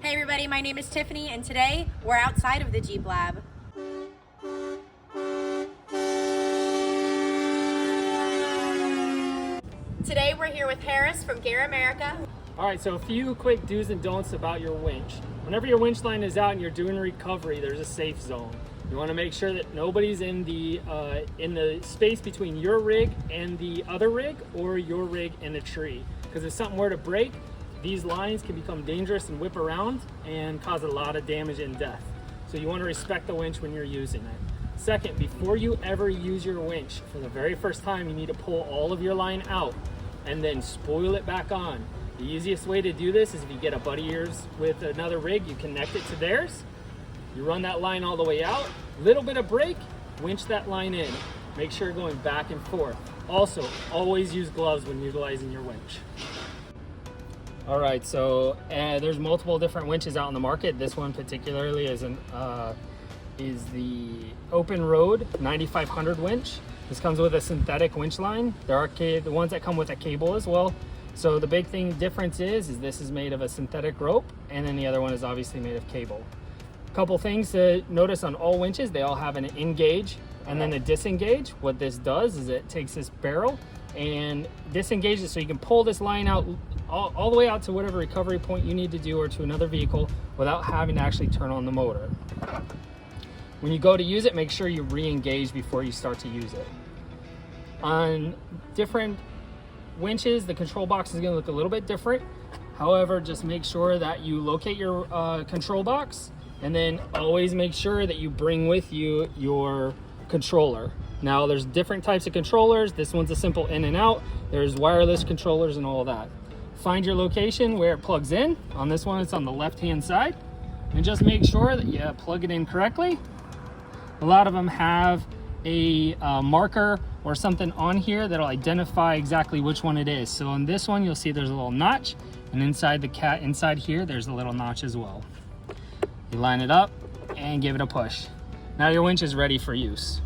Hey everybody, my name is Tiffany and today we're outside of the Jeep Lab. Today we're here with Harris from Gear America. All right, so a few quick do's and don'ts about your winch. Whenever your winch line is out and you're doing recovery, there's a safe zone. You want to make sure that nobody's in the space between your rig and the other rig, or your rig and a tree. Because if something were to break, these lines can become dangerous and whip around and cause a lot of damage and death. So you want to respect the winch when you're using it. Second, before you ever use your winch, for the very first time, you need to pull all of your line out and then spool it back on. The easiest way to do this is if you get a buddy of yours with another rig, you connect it to theirs, you run that line all the way out, little bit of brake, winch that line in. Make sure you're going back and forth. Also, always use gloves when utilizing your winch. All right, so there's multiple different winches out in the market. This one particularly is the Open Road 9500 winch. This comes with a synthetic winch line. There are the ones that come with a cable as well. So the big difference is this is made of a synthetic rope, and then the other one is obviously made of cable. A couple things to notice on all winches: they all have an engage and then a disengage. What this does is it takes this barrel and disengages, so you can pull this line out all the way out to whatever recovery point you need to do, or to another vehicle, without having to actually turn on the motor. When you go to use it, make sure you re-engage before you start to use it. On different winches, the control box is going to look a little bit different. However, just make sure that you locate your control box, and then always make sure that you bring with you your controller. Now, there's different types of controllers. This one's a simple in and out. There's wireless controllers and all that. Find your location where it plugs in. On this one, it's on the left-hand side. And just make sure that you plug it in correctly. A lot of them have a marker or something on here that'll identify exactly which one it is. So on this one, you'll see there's a little notch, and inside here, there's a little notch as well. You line it up and give it a push. Now your winch is ready for use.